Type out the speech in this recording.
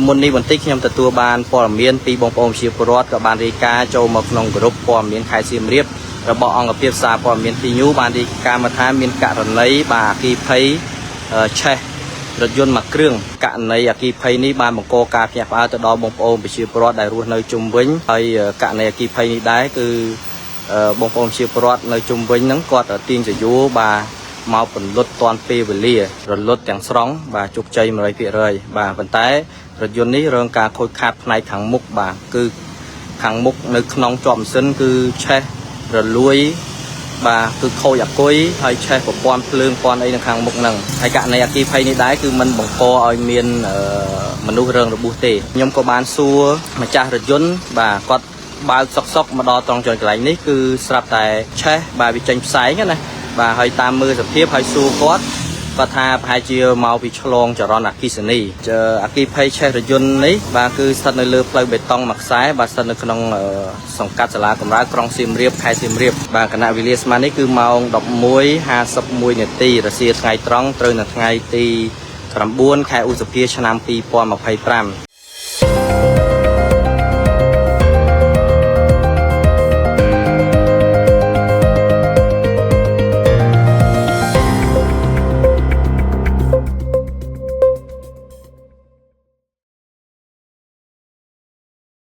មុននេះបន្តិចខ្ញុំទទួលបានព័ត៌មានពីបងប្អូនជាពលរដ្ឋក៏បានរាយការណ៍ចូលមកក្នុងក្រុមព័ត៌មានខេត្តសៀមរាបរបស់អង្គភាពសារព័ត៌មានទីញូបានរាយការណ៍មកថាមានករណីបាទអគ្គីភ័យឆេះរថយន្តមួយគ្រឿងករណីអគ្គីភ័យនេះបានបង្កការភ្ញាក់ផ្អើលទៅដល់បងប្អូនប្រជាពលរដ្ឋដែលរស់នៅជុំវិញហើយករណីអគ្គីភ័យនេះដែរគឺបងប្អូនប្រជាពលរដ្ឋនៅជុំវិញហ្នឹងគាត់ទាញសយោបាទមកពន្លត់តាន់ពេលវេលារលត់ទាំងស្រុងបាទជោគជ័យ 100% បាទប៉ុន្តែរថយន្តនេះរងការខូចខាតផ្នែកខាងមុខបាទគឺខាងមុខនៅក្នុងជាប់ម៉ាស៊ីនគឺឆេះរលួយបាទគឺខូចអាគុយហើយឆេះប្រព័ន្ធភ្លើងព័ន្ធអីនៅខាងមុខហ្នឹងហើយករណីអគ្គីភ័យនេះដែរគឺมันបង្កឲ្យមានមនុស្សរងរបួសទេខ្ញុំក៏បានសួរម្ចាស់រថយន្តបាទគាត់បើកសុកមកដល់ត្រង់ចំណុចកន្លែងនេះគឺស្រាប់តែឆេះបាទវាចេញផ្សែងណាបាទហើយតាមមើលសភាពហើយសួរគាត់ថាប្រហែលជាមកពីឆ្លងចរន្តអគ្គិសនីអគ្គីភ័យឆេះរថយន្តនេះបាទគឺស្ថិតនៅលើផ្លូវបេតុងមួយខ្សែបាទស្ថិតនៅក្នុងសង្កាត់សាលាកំរើកក្រុងសៀមរាបខេត្តសៀមរាបបាទគណៈវេលាស្មើនេះគឺម៉ោង 11:51 នាទីរសៀលថ្ងៃត្រង់ត្រូវនៅថ្ងៃទី 9 ខែឧសភាឆ្នាំ 2025